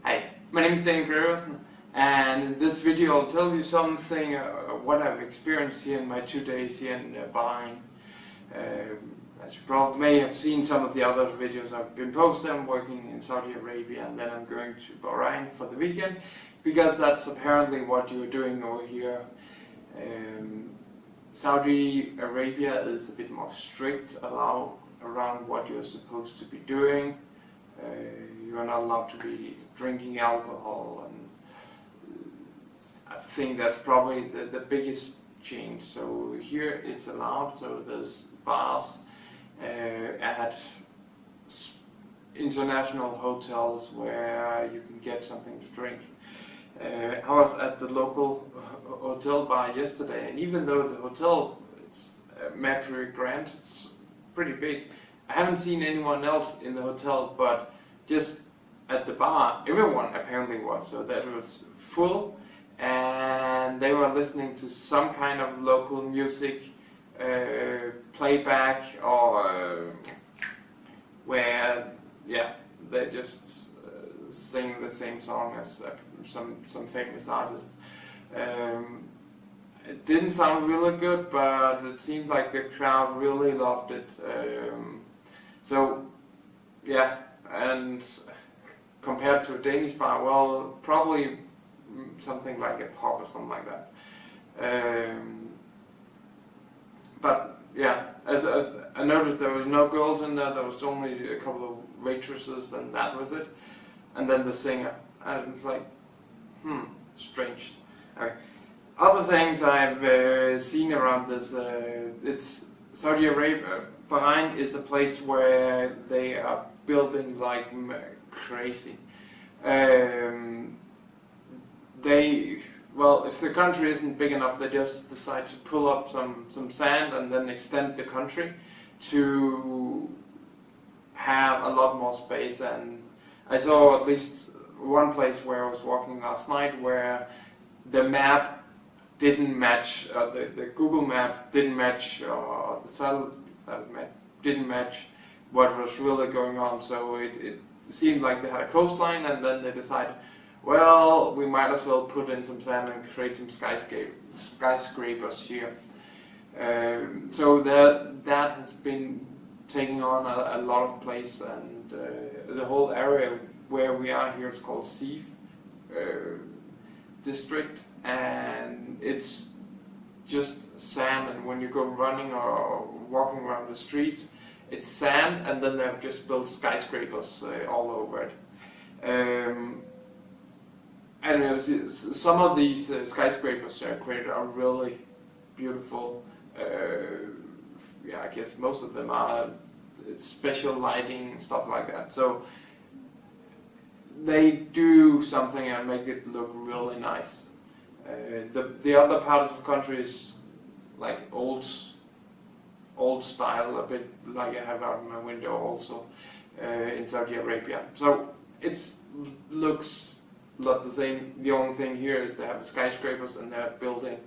Hi, my name is Danny Gregersen, and in this video I'll tell you something what I've experienced here in my 2 days here in Bahrain. As you probably may have seen some of the other videos I've been posting, I'm working in Saudi Arabia and then I'm going to Bahrain for the weekend, because that's apparently what you're doing over here. Saudi Arabia is a bit more strict around what you're supposed to be doing. You're not allowed to be drinking alcohol, and I think that's probably the biggest change. So here it's allowed, so there's bars at international hotels where you can get something to drink. I was at the local hotel bar yesterday, and even though the hotel, it's Mercury Grand, it's pretty big, I haven't seen anyone else in the hotel, but just at the bar, everyone apparently was, so that was full, and they were listening to some kind of local music, playback, or where, yeah, they just sing the same song as some famous artist. It didn't sound really good, but it seemed like the crowd really loved it. So, yeah. And compared to a Danish bar, well, probably something like a pub or something like that. But yeah, as I noticed, there was no girls in there. There was only a couple of waitresses, and that was it. And then the singer, and it's like, strange. Okay. Other things I've seen around this, it's Saudi Arabia. Bahrain is a place where they are building like crazy. Well, if the country isn't big enough, they just decide to pull up some sand and then extend the country to have a lot more space. And I saw at least one place where I was walking last night where the map didn't match, the Google map didn't match, the satellite map didn't match what was really going on. So it seemed like they had a coastline, and then they decided, well, we might as well put in some sand and create some skyscrapers here. So that has been taking on a lot of place, and the whole area where we are here is called Sif district, and it's just sand, and when you go running or walking around the streets, it's sand, and then they've just built skyscrapers all over it. And some of these skyscrapers created are really beautiful. Yeah, I guess most of them are. It's special lighting and stuff like that. So they do something and make it look really nice. The other part of the country is like old style, a bit like I have out of my window also in Saudi Arabia. So it looks a lot the same. The only thing here is they have the skyscrapers and they're building.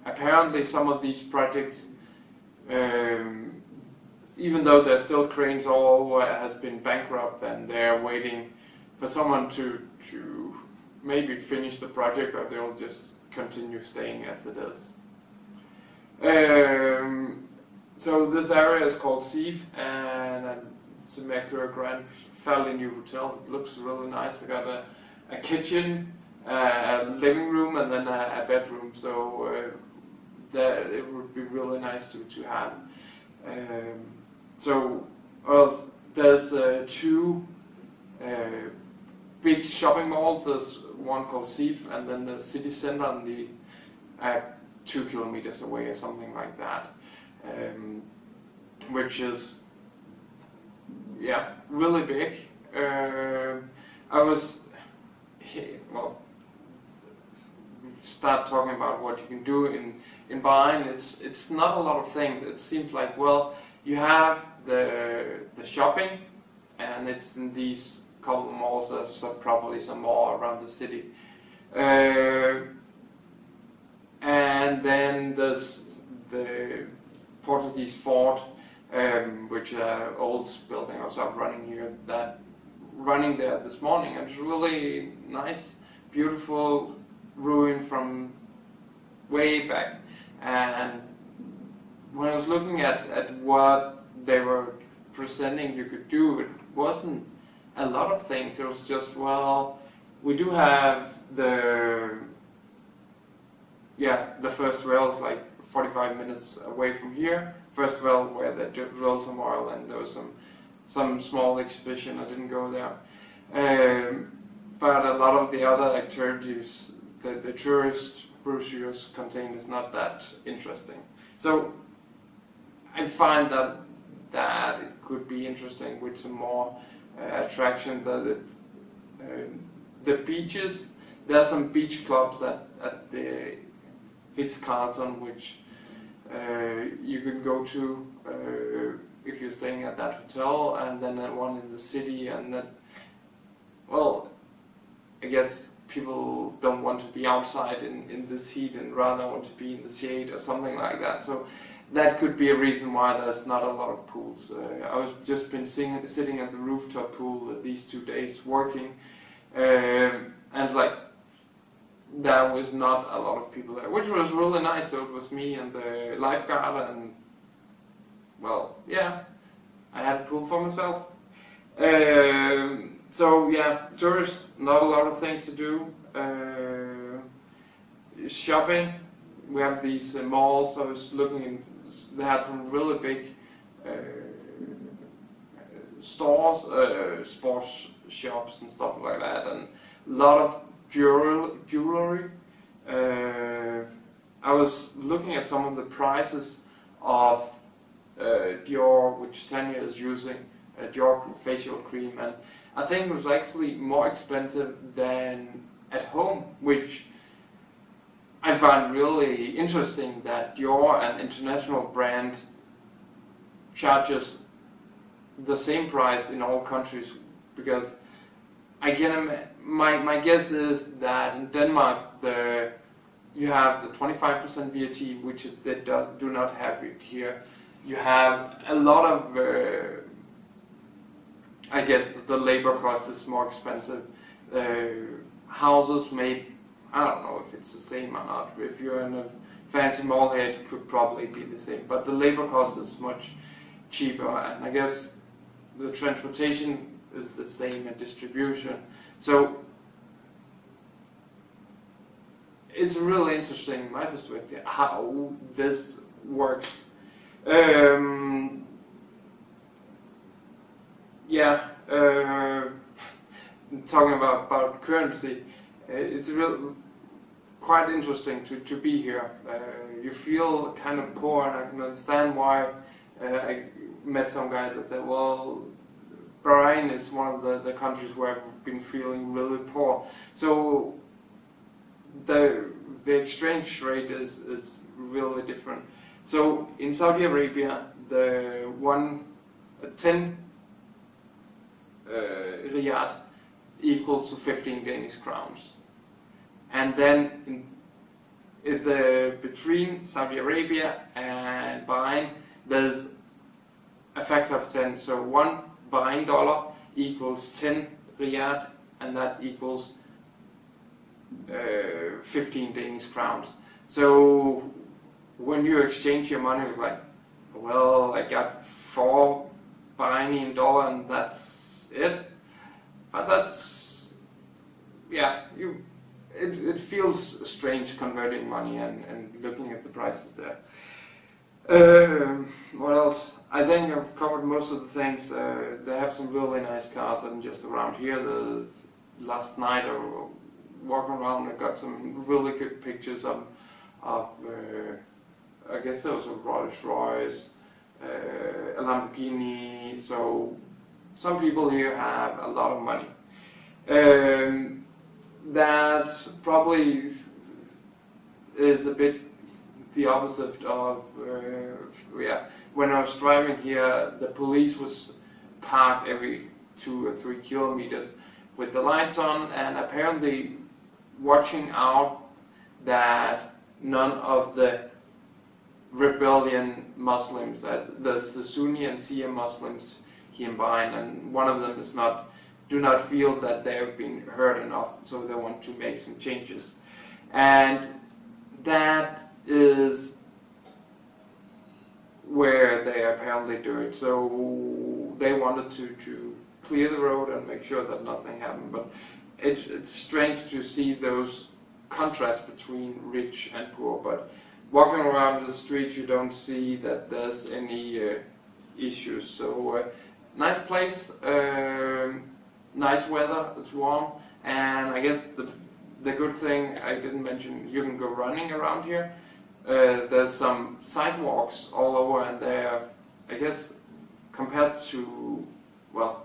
Apparently some of these projects, even though there's still cranes all over, has been bankrupt, and they're waiting for someone to maybe finish the project, or they'll just continue staying as it is. So this area is called Sif, and it's a Mercury Grand, fairly new hotel. It looks really nice. I got a kitchen, a living room, and then a bedroom. So that it would be really nice to have. So there's two big shopping malls. There's one called Sif, and then the city center on the 2 kilometers away or something like that, which is, yeah, really big. I was, well, start talking about what you can do in Bahrain. It's not a lot of things. It seems like, well, you have the shopping, and it's in these couple of malls. There's probably some more around the city. And then there's the Portuguese fort, which old building also running here. That running there this morning. It was really nice, beautiful ruin from way back. And when I was looking at what they were presenting you could do, it wasn't a lot of things. It was just, well, we do have the first well is like 45 minutes away from here. First well where they drilled some oil, and there was some small exhibition. I didn't go there. But a lot of the other activities that the tourist brochures contain is not that interesting. So I find that it could be interesting with some more attraction. The beaches, there are some beach clubs at the Ritz-Carlton, which you can go to if you're staying at that hotel, and then one in the city, and then, well, I guess people don't want to be outside in this heat and rather want to be in the shade or something like that. So that could be a reason why there's not a lot of pools. I was just been sitting at the rooftop pool these 2 days working, and like there was not a lot of people there, which was really nice. So it was me and the lifeguard, and well, yeah, I had a pool for myself. So yeah, tourists, not a lot of things to do. Shopping, we have these malls. I was looking in, they have some really big stores, sports shops and stuff like that, and a lot of jewelry. I was looking at some of the prices of Dior, which Tanya is using, Dior facial cream, and I think it was actually more expensive than at home, which I find really interesting that Dior, an international brand, charges the same price in all countries, because I can my guess is that in Denmark you have the 25% VAT, which they do not have it here. You have a lot of I guess the labor cost is more expensive. Houses may, I don't know if it's the same or not. If you're in a fancy mall here, it could probably be the same. But the labor cost is much cheaper, and I guess the transportation is the same and distribution. So it's really interesting, in my perspective, how this works. Talking about currency, it's real quite interesting to be here. You feel kind of poor, and I can understand why. I met some guy that said, well, Bahrain is one of the countries where I've been feeling really poor. So the exchange rate is really different. So in Saudi Arabia, the 10 riyad equals to 15 Danish crowns. And then between Saudi Arabia and Bahrain, there's a factor of 10. So 1 Bahrain dollar equals 10 riyad, and that equals 15 Danish crowns. So when you exchange your money, it's like, well, I got 4 Bahraini dollar and that's it. But that's, yeah, it feels strange converting money and looking at the prices there. What else? I think I've covered most of the things. They have some really nice cars, and just around here, last night I was walking around and got some really good pictures of I guess there was a Rolls Royce, a Lamborghini. So some people here have a lot of money. That probably is a bit the opposite of, when I was driving here, the police was parked every 2 or 3 kilometers with the lights on, and apparently watching out that none of the rebellion Muslims, there's the Sunni and Shia Muslims here in Bahrain, and one of them is not do not feel that they've been heard enough, so they want to make some changes. And that is where they apparently do it. So they wanted to clear the road and make sure that nothing happened. But it's strange to see those contrasts between rich and poor. But walking around the street, you don't see that there's any issues. So nice place, nice weather, it's warm, and I guess the good thing I didn't mention, you can go running around here. There's some sidewalks all over, and they're, I guess, compared to, well,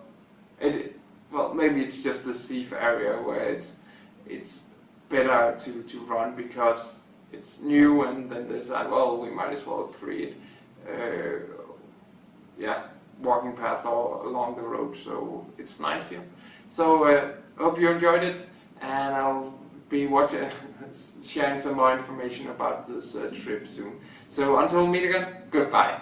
maybe it's just the safe area where it's better to run because it's new, and then they decide, well, we might as well create walking path all along the road, so it's nice here. So hope you enjoyed it, and I'll be sharing some more information about this trip soon. So until we meet again, goodbye.